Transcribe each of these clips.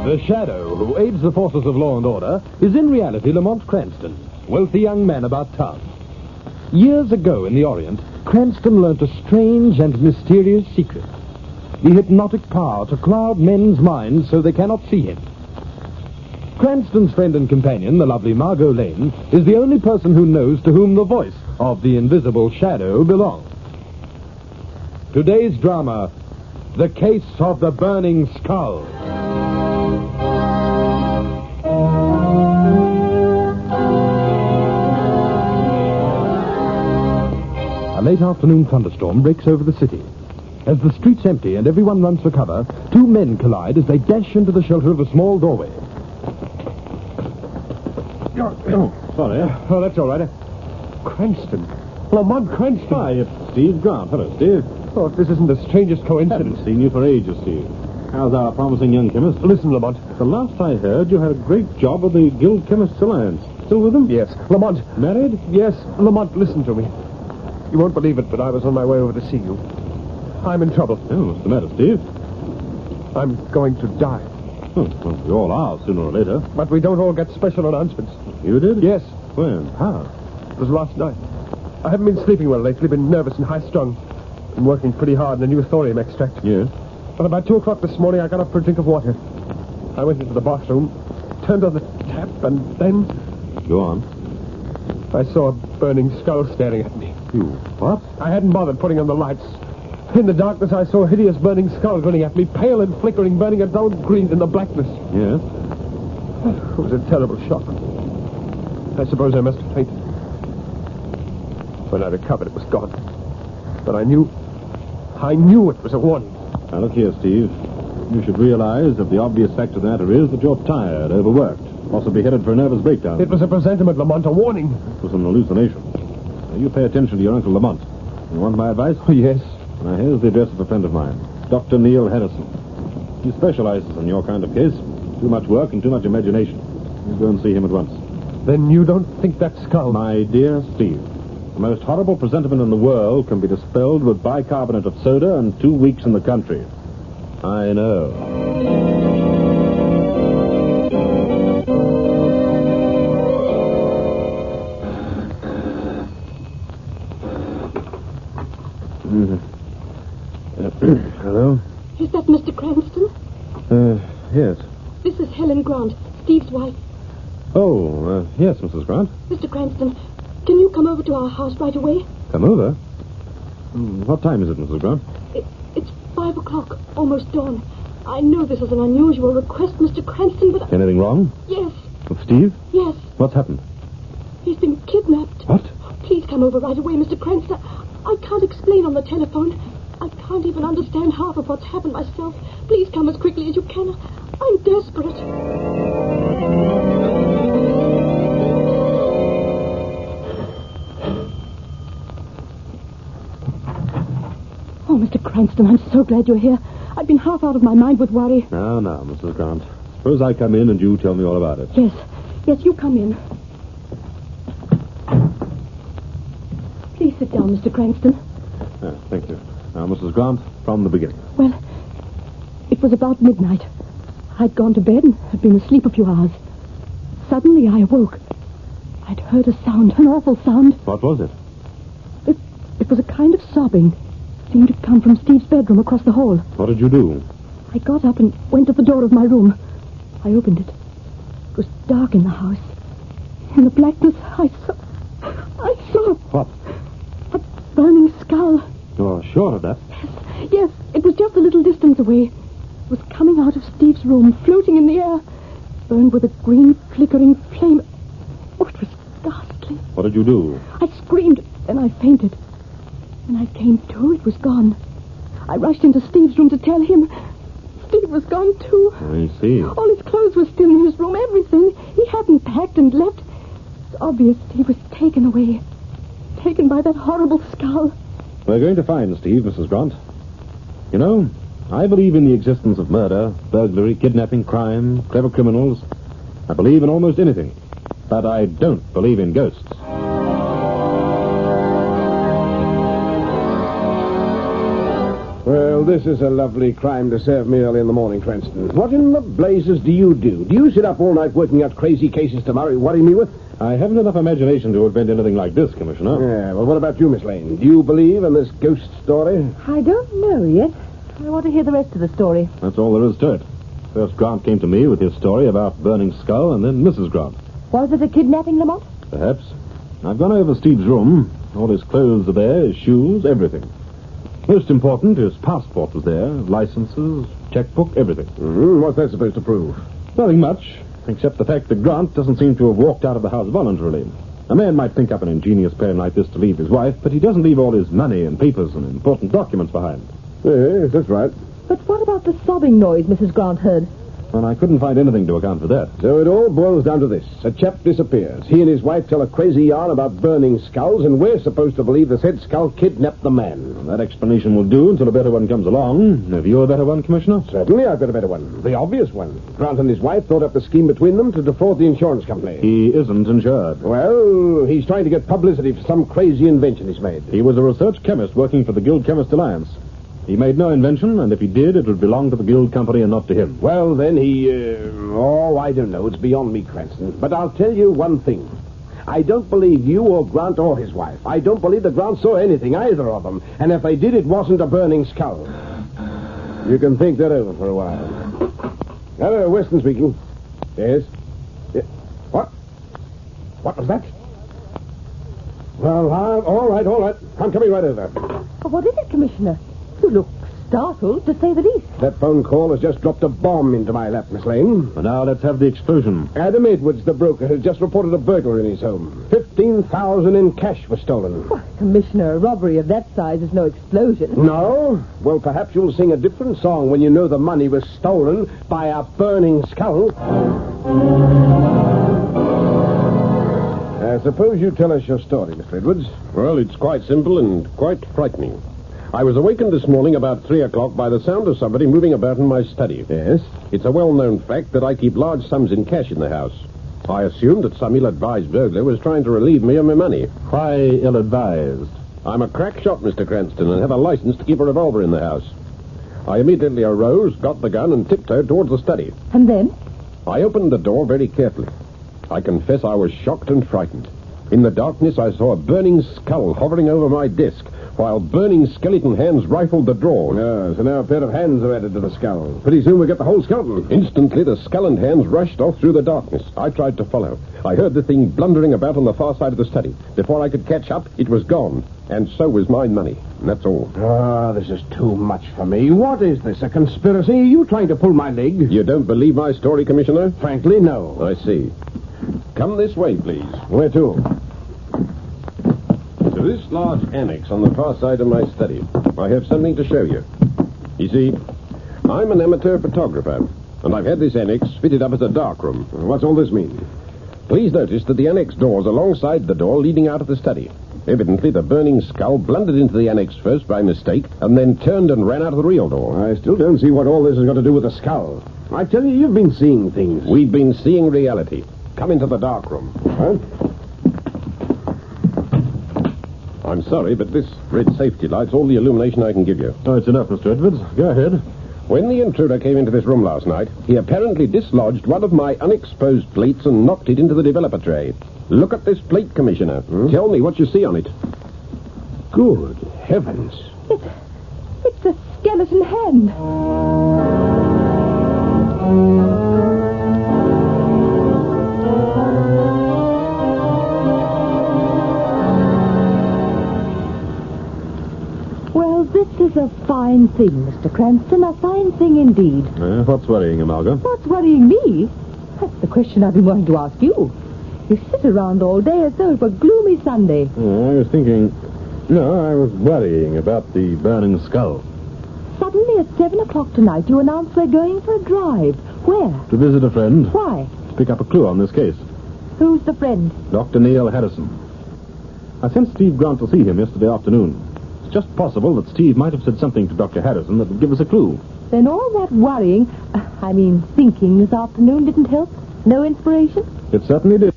The Shadow, who aids the forces of law and order, is in reality Lamont Cranston, wealthy young man about town. Years ago in the Orient, Cranston learnt a strange and mysterious secret. The hypnotic power to cloud men's minds so they cannot see him. Cranston's friend and companion, the lovely Margot Lane, is the only person who knows to whom the voice of the invisible Shadow belongs. Today's drama, The Case of the Burning Skull. A late afternoon thunderstorm breaks over the city. As the streets empty and everyone runs for cover, two men collide as they dash into the shelter of a small doorway. Sorry. Oh, that's all right. Cranston. Lamont Cranston. Hi, it's Steve Grant. Hello, Steve. Oh, if this isn't the strangest coincidence. Haven't seen you for ages, Steve. How's our promising young chemist? Listen, Lamont. The last I heard, you had a great job with the Guild Chemists Alliance. Still with them? Yes. Lamont. Married? Yes. Lamont, listen to me. You won't believe it, but I was on my way over to see you. I'm in trouble. Oh, what's the matter, Steve? I'm going to die. Oh, well, we all are, sooner or later. But we don't all get special announcements. You did? Yes. When? How? It was last night. I haven't been sleeping well lately, been nervous and high-strung. Been working pretty hard on a new thorium extract. Yes. But about 2 o'clock this morning, I got up for a drink of water. I went into the bathroom, turned on the tap, and then Go on. I saw a burning skull staring at me. You what? I hadn't bothered putting on the lights. In the darkness, I saw a hideous burning skull grinning at me, pale and flickering, burning a dull green in the blackness. Yes. It was a terrible shock. I suppose I must have fainted. When I recovered, it was gone. But I knew it was a warning. Now, look here, Steve. You should realize that the obvious fact of the matter is that you're tired, overworked, possibly headed for a nervous breakdown. It was a presentiment, Lamont, a warning. It was an hallucination. Now, you pay attention to your Uncle Lamont. You want my advice? Oh, yes. Now, here's the address of a friend of mine, Dr. Neil Harrison. He specializes in your kind of case. Too much work and too much imagination. You go and see him at once. Then you don't think that skull... My dear Steve, the most horrible presentiment in the world can be dispelled with bicarbonate of soda and 2 weeks in the country. I know. Hello? Is that Mr. Cranston? Yes. This is Helen Grant, Steve's wife. Oh, yes, Mrs. Grant. Mr. Cranston, can you come over to our house right away? Come over? What time is it, Mrs. Grant? It's 5 o'clock, almost dawn. I know this is an unusual request, Mr. Cranston, but... Anything wrong? Yes, With Steve? yes. What's happened? He's been kidnapped. What? Please come over right away, Mr. Cranston. I can't explain on the telephone. I can't even understand half of what's happened myself. Please come as quickly as you can. I'm desperate. Oh, Mr. Cranston, I'm so glad you're here. I've been half out of my mind with worry. Now, Mrs. Grant. Suppose I come in and you tell me all about it. Yes, you come in. Please sit down, Mr. Cranston. Thank you. Now, Mrs. Grant, from the beginning. Well, it was about midnight. I'd gone to bed and had been asleep a few hours. Suddenly I awoke. I'd heard a sound, an awful sound. What was it? It was a kind of sobbing. Seemed to come from Steve's bedroom across the hall. What did you do? I got up and went to the door of my room. I opened it. It was dark in the house. In the blackness, I saw... What? A burning skull. You're sure of that? Yes, it was just a little distance away. It was coming out of Steve's room, floating in the air, burned with a green, flickering flame. Oh, it was ghastly. What did you do? I screamed, then I fainted. When I came to, it was gone. I rushed into Steve's room to tell him. Steve was gone, too. I see. All his clothes were still in his room, everything. He hadn't packed and left. It's obvious he was taken away. Taken by that horrible skull. We're going to find Steve, Mrs. Grant. You know, I believe in the existence of murder, burglary, kidnapping, crime, clever criminals. I believe in almost anything. But I don't believe in ghosts. Well, this is a lovely crime to serve me early in the morning, Cranston. What in the blazes do you do? Do you sit up all night working out crazy cases to worry me with? I haven't enough imagination to invent anything like this, Commissioner. Yeah, well, what about you, Miss Lane? Do you believe in this ghost story? I don't know yet. I want to hear the rest of the story. That's all there is to it. First, Grant came to me with his story about Burning Skull, and then Mrs. Grant. Was it a kidnapping, Lamont? Perhaps. I've gone over Steve's room. All his clothes are there, his shoes, everything. Most important, his passport was there, licenses, checkbook, everything. What's that supposed to prove? Nothing much, except the fact that Grant doesn't seem to have walked out of the house voluntarily. A man might think up an ingenious plan like this to leave his wife, but he doesn't leave all his money and papers and important documents behind. Yes, that's right. But what about the sobbing noise Mrs. Grant heard? And I couldn't find anything to account for that. So it all boils down to this. A chap disappears. He and his wife tell a crazy yarn about burning skulls, and we're supposed to believe the said skull kidnapped the man. That explanation will do until a better one comes along. Have you a better one, Commissioner? Certainly, I've got a better one. The obvious one. Grant and his wife thought up the scheme between them to defraud the insurance company. He isn't insured. Well, he's trying to get publicity for some crazy invention he's made. He was a research chemist working for the Guild Chemist Alliance. He made no invention, and if he did, it would belong to the Guild Company and not to him. Well, then I don't know. It's beyond me, Cranston. But I'll tell you one thing. I don't believe you or Grant or his wife. I don't believe that Grant saw anything, either of them. And if they did, it wasn't a burning skull. You can think that over for a while. Hello, Weston speaking. Yes? What? What was that? Well, all right. I'm coming right over. What is it, Commissioner? You look startled, to say the least. That phone call has just dropped a bomb into my lap, Miss Lane. But now let's have the explosion. Adam Edwards, the broker, has just reported a burglary in his home. $15,000 in cash was stolen. Why, Commissioner, a robbery of that size is no explosion. No? Well, perhaps you'll sing a different song when you know the money was stolen by a burning skull. Suppose you tell us your story, Mr. Edwards. Well, it's quite simple and quite frightening. I was awakened this morning about 3 o'clock by the sound of somebody moving about in my study. Yes? It's a well-known fact that I keep large sums in cash in the house. I assumed that some ill-advised burglar was trying to relieve me of my money. Why ill-advised? I'm a crack shot, Mr. Cranston, and have a license to keep a revolver in the house. I immediately arose, got the gun, and tiptoed towards the study. And then? I opened the door very carefully. I confess I was shocked and frightened. In the darkness, I saw a burning skull hovering over my desk, while burning skeleton hands rifled the drawers. So now a pair of hands are added to the skull. Pretty soon we'll get the whole skeleton. Instantly, the skull and hands rushed off through the darkness. I tried to follow. I heard the thing blundering about on the far side of the study. Before I could catch up, it was gone. And so was my money. And that's all. This is too much for me. What is this, a conspiracy? Are you trying to pull my leg? You don't believe my story, Commissioner? Frankly, no. I see. Come this way, please. Where to? To this large annex on the far side of my study. I have something to show you. You see, I'm an amateur photographer, and I've had this annex fitted up as a darkroom. What's all this mean? Please notice that the annex door's alongside the door leading out of the study. Evidently, the burning skull blundered into the annex first by mistake, and then turned and ran out of the real door. I still don't see what all this has got to do with the skull. I tell you, you've been seeing things. We've been seeing reality. Come into the darkroom. Huh? I'm sorry, but this red safety light's all the illumination I can give you. Oh, it's enough, Mr. Edwards. Go ahead. When the intruder came into this room last night, he apparently dislodged one of my unexposed plates and knocked it into the developer tray. Look at this plate, Commissioner. Tell me what you see on it. Good heavens. It's a skeleton hand. Well, this is a fine thing, Mr. Cranston. A fine thing indeed. What's worrying you, Margot? What's worrying me? That's the question I've been wanting to ask you. You sit around all day as though it were gloomy Sunday. I was thinking... No, I was worrying about the burning skull. Suddenly at 7 o'clock tonight, you announce we're going for a drive. Where? To visit a friend. Why? To pick up a clue on this case. Who's the friend? Dr. Neil Harrison. I sent Steve Grant to see him yesterday afternoon. It's just possible that Steve might have said something to Dr. Harrison that would give us a clue. Then all that worrying, thinking this afternoon didn't help? No inspiration? It certainly did.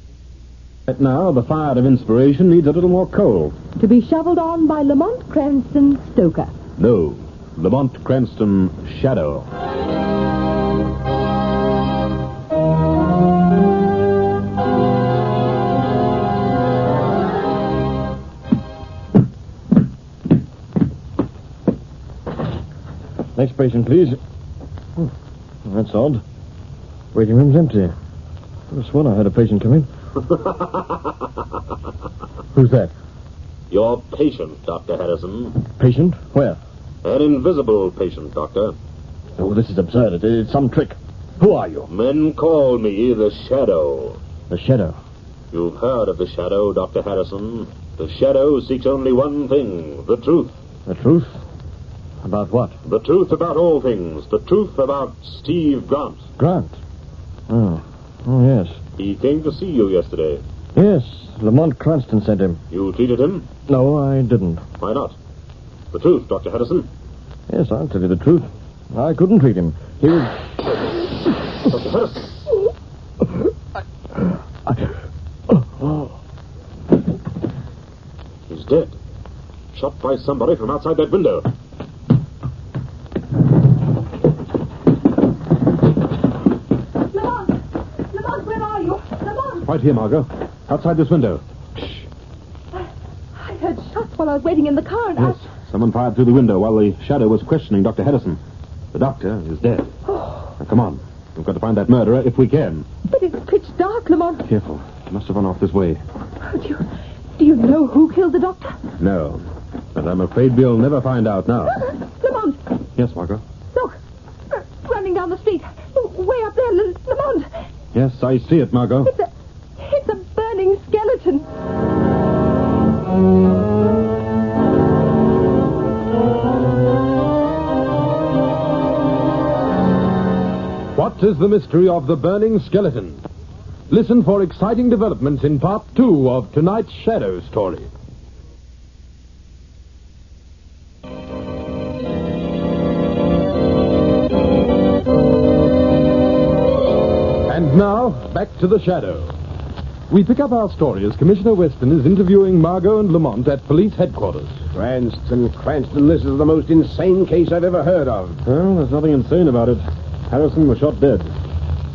Right now, the fire of inspiration needs a little more coal. To be shoveled on by Lamont Cranston Stoker. No. Lamont Cranston, Shadow. Next patient, please. That's odd. Waiting room's empty. I could have sworn I had a patient come in. Who's that? Your patient, Dr. Harrison. Patient? Where? An invisible patient, Doctor. Oh, this is absurd. It's some trick. Who are you? Men call me the Shadow. The Shadow. You've heard of the Shadow, Dr. Harrison. The Shadow seeks only one thing, the truth. The truth? About what? The truth about all things. The truth about Steve Grant. Grant. Oh, yes. He came to see you yesterday. Yes, Lamont Cranston sent him. You treated him? No, I didn't. Why not? The truth, Dr. Harrison. Yes, I'll tell you the truth. I couldn't treat him. He was... Dr. Harrison. He's dead. Shot by somebody from outside that window. Lamont, where are you? Lamont! Right here, Margot. Outside this window. I heard shots while I was waiting in the car, and Yes. Someone fired through the window while the Shadow was questioning Dr. Harrison. The doctor is dead. Now, come on. We've got to find that murderer if we can. But it's pitch dark, Lamont. Careful. He must have run off this way. Do you know who killed the doctor? No. But I'm afraid we'll never find out now. Lamont, Yes, Margot? look. Running down the street. Way up there, Lamont. Yes, I see it, Margot. It's a burning skeleton. What is the mystery of the burning skeleton? Listen for exciting developments in part 2 of tonight's Shadow story. And now, back to the Shadow. We pick up our story as Commissioner Weston is interviewing Margot and Lamont at police headquarters. Cranston, this is the most insane case I've ever heard of. Well, there's nothing insane about it. Harrison was shot dead.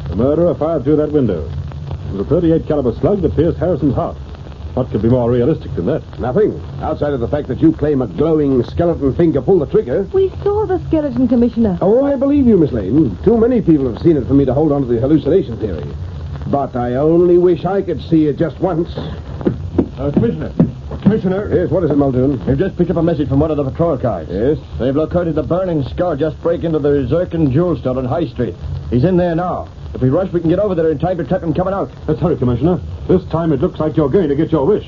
The murderer fired through that window. It was a .38 caliber slug that pierced Harrison's heart. What could be more realistic than that? Nothing. Outside of the fact that you claim a glowing skeleton finger pulled the trigger. We saw the skeleton, Commissioner. Oh, I believe you, Miss Lane. Too many people have seen it for me to hold on to the hallucination theory. But I only wish I could see it just once. Commissioner. Yes, what is it, Muldoon? We've just picked up a message from one of the patrol cars. Yes? They've located the burning skull just break into the Zircon Jewel store on High Street. He's in there now. If we rush, we can get over there in time to trap him coming out. Let's hurry, Commissioner. This time it looks like you're going to get your wish.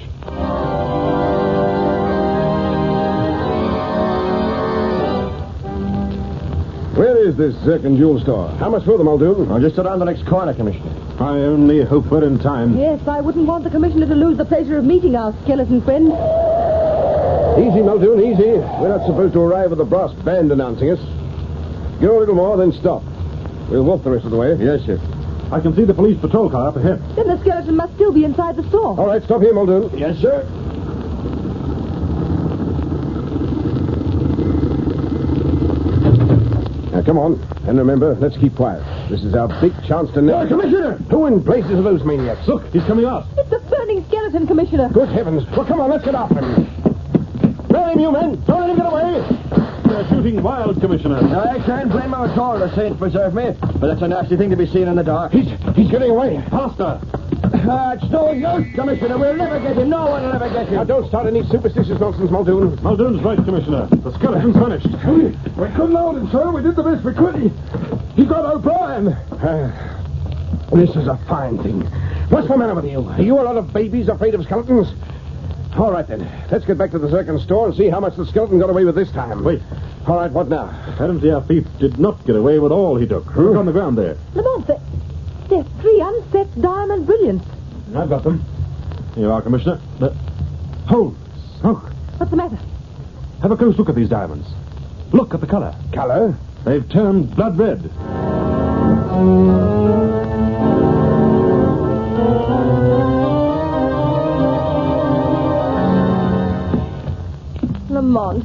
Where is this Zircon Jewel store? How much further, Muldoon? Oh, just around the next corner, Commissioner. I only hope we're in time. Yes, I wouldn't want the Commissioner to lose the pleasure of meeting our skeleton friend. Easy, Muldoon, easy. We're not supposed to arrive with a brass band announcing us. Go a little more, then stop. We'll walk the rest of the way. Yes, sir. I can see the police patrol car up ahead. Then the skeleton must still be inside the store. All right, stop here, Muldoon. Yes, sir. Now, come on. And remember, let's keep quiet. This is our big chance to know. Commissioner! Who in places are those maniacs? Look, he's coming out. It's a burning skeleton, Commissioner. Good heavens. Well, come on, let's get after him. Grab him, you men. Don't let him get away. They're shooting wild, Commissioner. Now, I can't blame him at all, the saints preserve me. But that's a nasty thing to be seen in the dark. He's getting away. Faster. It's no use, Commissioner. We'll never get him. No one will ever get him. Now, don't start any superstitious nonsense, Muldoon. Muldoon's right, Commissioner. The skeleton's vanished. We couldn't hold him, sir. We did the best we could. He got O'Brien. This is a fine thing. What's the matter with you? Are you a lot of babies afraid of skeletons? All right, then. Let's get back to the Zircon store and see how much the skeleton got away with this time. Wait. All right, what now? Apparently our thief did not get away with all he took. Look on the ground there. Lamont, there's 3 unset diamond brilliants. I've got them. Here you are, Commissioner. Hold. Smoke. What's the matter? Have a close look at these diamonds. Look at the color. Color? They've turned blood red. Lamont.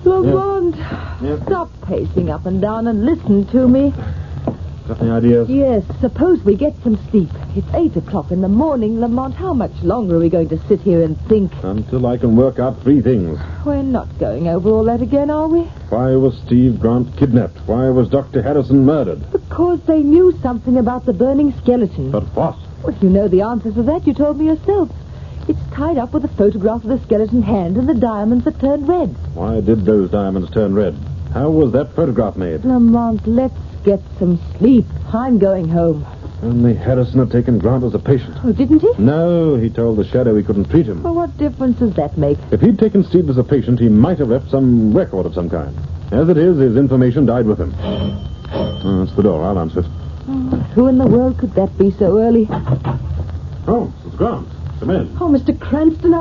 Lamont. Lamont, stop pacing up and down and listen to me. Got any ideas? Yes, suppose we get some sleep. It's 8 o'clock in the morning, Lamont. How much longer are we going to sit here and think? Until I can work out 3 things. We're not going over all that again, are we? Why was Steve Grant kidnapped? Why was Dr. Harrison murdered? Because they knew something about the burning skeleton. But what? Well, you know the answer to that. You told me yourself. It's tied up with a photograph of the skeleton hand and the diamonds that turned red. Why did those diamonds turn red? How was that photograph made? Lamont, let's get some sleep. I'm going home. Only Harrison had taken Grant as a patient. Oh, didn't he? No, he told the Shadow he couldn't treat him. Well, what difference does that make? If he'd taken Steve as a patient, he might have left some record of some kind. As it is, his information died with him. Oh, that's the door. I'll answer it. Who in the world could that be so early? Oh, it's Grant. Come in. Oh, Mr. Cranston,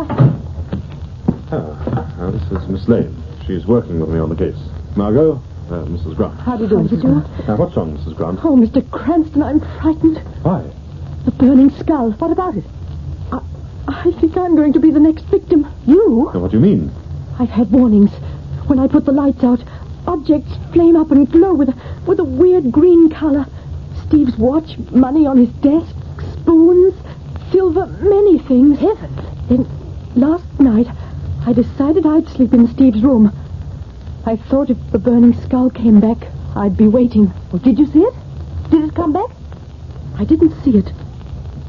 Now, this is Miss Lane. She's working with me on the case. Margot, Mrs. Grant. How do you do, Mrs. Grant? Now, what's wrong, Mrs. Grant? Oh, Mr. Cranston, I'm frightened. Why? The burning skull. What about it? I think I'm going to be the next victim. You? Now, what do you mean? I've had warnings. When I put the lights out, objects flame up and glow with a weird green color. Steve's watch, money on his desk, spoons, silver, many things. Heavens. Then, last night, I decided I'd sleep in Steve's room. I thought if the burning skull came back, I'd be waiting. Well, did you see it? Did it come back? I didn't see it,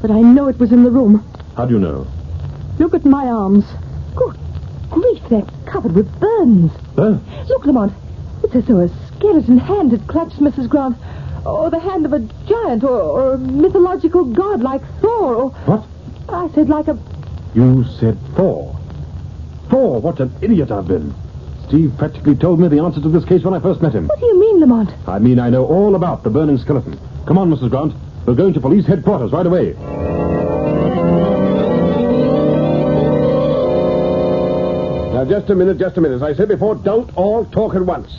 but I know it was in the room. How do you know? Look at my arms. Good grief, they're covered with burns. Burns? Look, Lamont. It's as though a skeleton hand had clutched Mrs. Grant. Or the hand of a giant or a mythological god like Thor or... What? I said like a... You said Thor. Thor, what an idiot I've been. Steve practically told me the answer to this case when I first met him. What do you mean, Lamont? I mean I know all about the burning skeleton. Come on, Mrs. Grant. We're going to police headquarters right away. Now, just a minute. As I said before, don't all talk at once.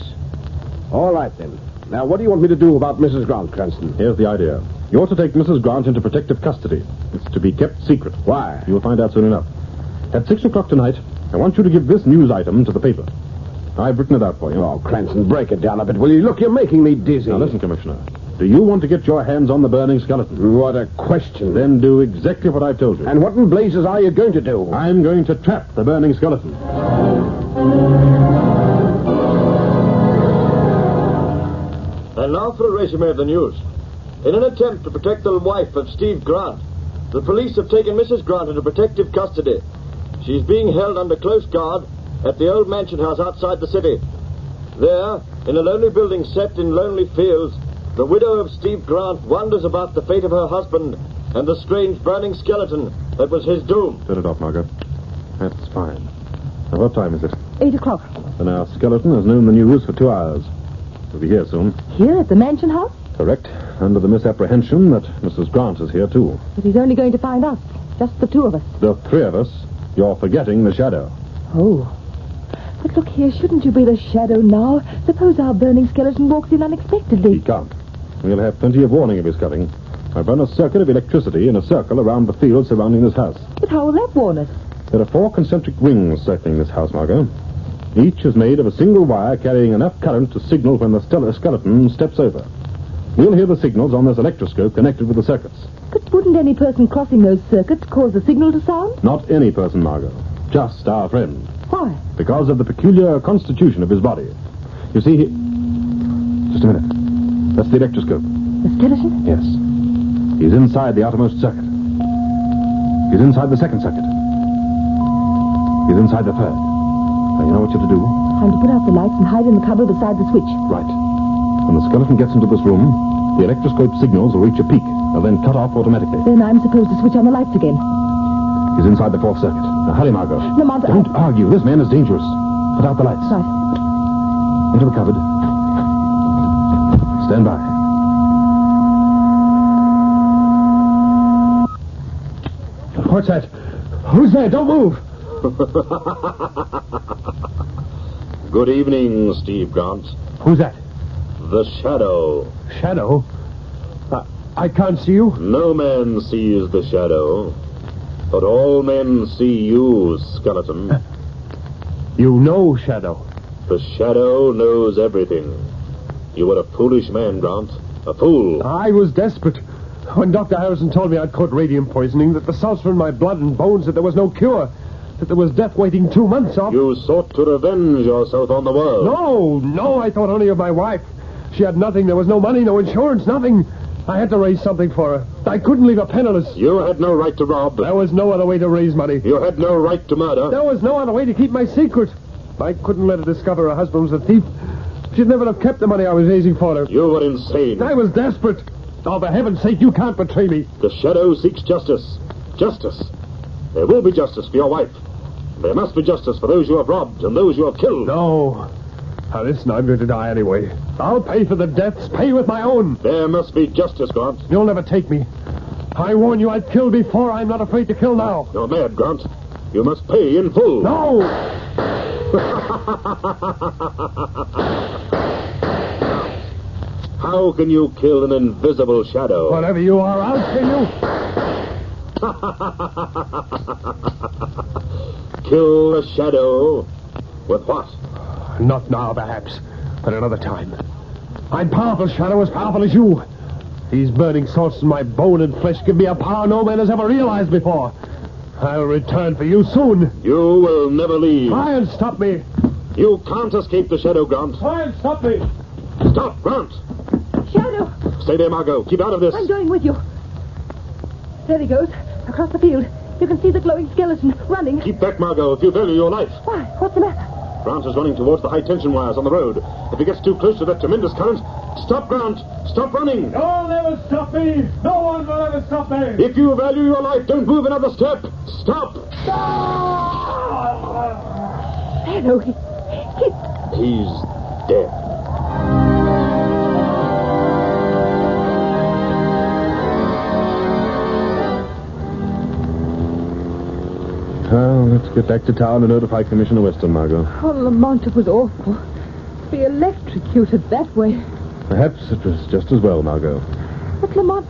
All right, then. Now, what do you want me to do about Mrs. Grant, Cranston? Here's the idea. You're to take Mrs. Grant into protective custody. It's to be kept secret. Why? You'll find out soon enough. At 6 o'clock tonight, I want you to give this news item to the paper. I've written it out for you. Oh, Cranston, break it down a bit, will you? Look, you're making me dizzy. Now, listen, Commissioner. Do you want to get your hands on the burning skeleton? What a question. Then do exactly what I've told you. And what in blazes are you going to do? I'm going to trap the burning skeleton. And now for a resume of the news. In an attempt to protect the wife of Steve Grant, the police have taken Mrs. Grant into protective custody. She's being held under close guard at the old mansion house outside the city. There, in a lonely building set in lonely fields, the widow of Steve Grant wonders about the fate of her husband and the strange burning skeleton that was his doom. Set it off, Margot. That's fine. Now, what time is it? 8 o'clock. And our skeleton has known the news for 2 hours. We'll be here soon. Here at the mansion house? Correct. Under the misapprehension that Mrs. Grant is here, too. But he's only going to find us. Just the 2 of us. The 3 of us. You're forgetting the Shadow. Oh. But look here, shouldn't you be the Shadow now? Suppose our burning skeleton walks in unexpectedly. He can't. We'll have plenty of warning of his coming. I've run a circuit of electricity in a circle around the field surrounding this house. But how will that warn us? There are 4 concentric rings circling this house, Margot. Each is made of a single wire carrying enough current to signal when the skeleton steps over. We'll hear the signals on this electroscope connected with the circuits. But wouldn't any person crossing those circuits cause the signal to sound? Not any person, Margot. Just our friend. Why? Because of the peculiar constitution of his body. You see, just a minute. That's the electroscope. The skeleton? Yes. He's inside the outermost circuit. He's inside the second circuit. He's inside the third. Now, you know what you have to do? Time to put out the lights and hide in the cupboard beside the switch. Right. When the skeleton gets into this room, the electroscope signals will reach a peak. They'll then cut off automatically. Then I'm supposed to switch on the lights again. He's inside the 4th circuit. Now, hurry, Margot. Lamont, Don't argue. This man is dangerous. Put out the lights. Right. Into the cupboard. Stand by. What's that? Who's there? Don't move. Good evening, Steve Grant. Who's that? The Shadow. Shadow? I can't see you. No man sees the Shadow, but all men see you, skeleton. You know Shadow. The Shadow knows everything. You were a foolish man, Grant. A fool. I was desperate. When Dr. Harrison told me I'd caught radium poisoning, that the salts were in my blood and bones, that there was no cure, that there was death waiting 2 months off. You sought to revenge yourself on the world. No, I thought only of my wife. She had nothing. There was no money, no insurance, nothing. I had to raise something for her. I couldn't leave her penniless. You had no right to rob. There was no other way to raise money. You had no right to murder. There was no other way to keep my secret. I couldn't let her discover her husband was a thief. She'd never have kept the money I was raising for her. You were insane. I was desperate. Oh, for heaven's sake, you can't betray me. The Shadow seeks justice. Justice. There will be justice for your wife. There must be justice for those you have robbed and those you have killed. No. Now, listen, I'm going to die anyway. I'll pay for the deaths, pay with my own. There must be justice, Grant. You'll never take me. I warn you, I've killed before. I'm not afraid to kill now. You're mad, Grant. You must pay in full. No! How can you kill an invisible shadow? Whatever you are, I'll kill you. Kill the shadow with what? Not now, perhaps, but another time. I'm powerful, Shadow, as powerful as you. These burning salts in my bone and flesh give me a power no man has ever realized before. I'll return for you soon. You will never leave. Try and stop me. You can't escape the Shadow, Grant. Try and stop me. Stop, Grant. Shadow! Stay there, Margot. Keep out of this. I'm going with you. There he goes, across the field. You can see the glowing skeleton running. Keep back, Margot, if you value your life. Why? What's the matter? Grant is running towards the high-tension wires on the road. If he gets too close to that tremendous current, stop, Grant. Stop running. No one will ever stop me. No one will ever stop me. If you value your life, don't move another step. Stop. Shadow, He's dead. Well, let's get back to town and notify Commissioner Weston, Margot. Oh, Lamont, it was awful. Be electrocuted that way. Perhaps it was just as well, Margot. But, Lamont,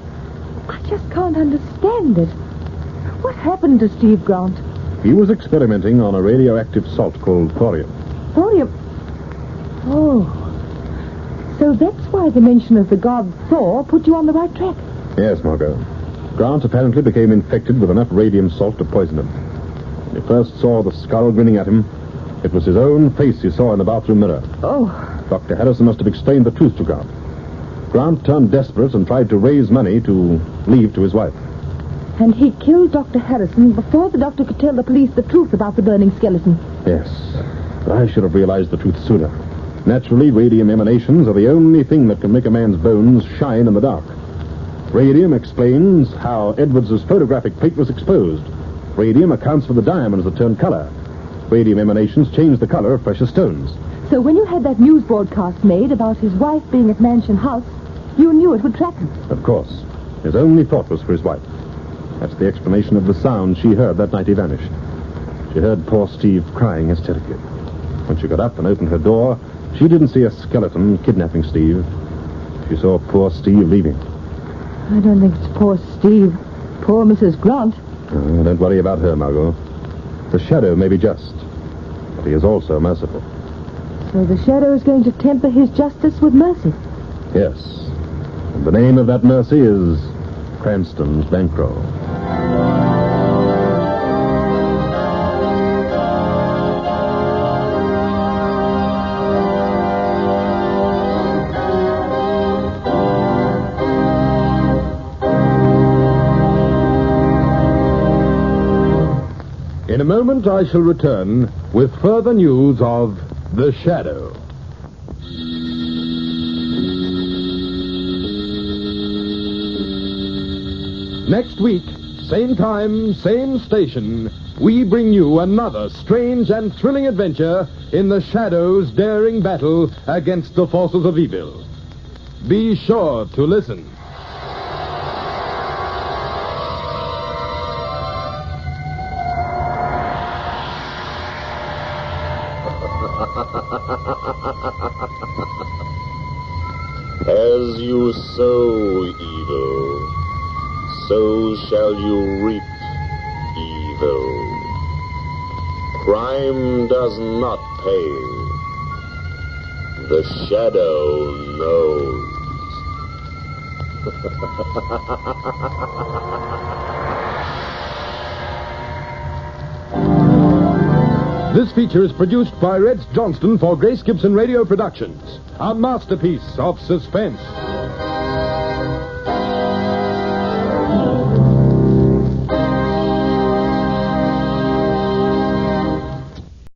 I just can't understand it. What happened to Steve Grant? He was experimenting on a radioactive salt called thorium. Thorium. Oh. So that's why the mention of the god Thor put you on the right track. Yes, Margot. Grant apparently became infected with enough radium salt to poison him. When he first saw the skull grinning at him, it was his own face he saw in the bathroom mirror. Oh. Dr. Harrison must have explained the truth to Grant. Grant turned desperate and tried to raise money to leave to his wife. And he killed Dr. Harrison before the doctor could tell the police the truth about the burning skeleton. Yes. I should have realized the truth sooner. Naturally, radium emanations are the only thing that can make a man's bones shine in the dark. Radium explains how Edwards' photographic plate was exposed. Radium accounts for the diamonds that turn color. Radium emanations change the color of precious stones. So when you had that news broadcast made about his wife being at Mansion House, you knew it would track him. Of course. His only thought was for his wife. That's the explanation of the sound she heard that night he vanished. She heard poor Steve crying hysterically. When she got up and opened her door, she didn't see a skeleton kidnapping Steve. She saw poor Steve leaving. I don't think it's poor Steve. Poor Mrs. Grant. Oh, don't worry about her, Margot. The Shadow may be just, but he is also merciful. So the Shadow is going to temper his justice with mercy. Yes. And the name of that mercy is Cranston's bankroll. In a moment, I shall return with further news of The Shadow. Next week, same time, same station, we bring you another strange and thrilling adventure in The Shadow's daring battle against the forces of evil. Be sure to listen. As you sow evil, so shall you reap evil. Crime does not pay, The Shadow knows. This feature is produced by Reg Johnston for Grace Gibson Radio Productions. A masterpiece of suspense.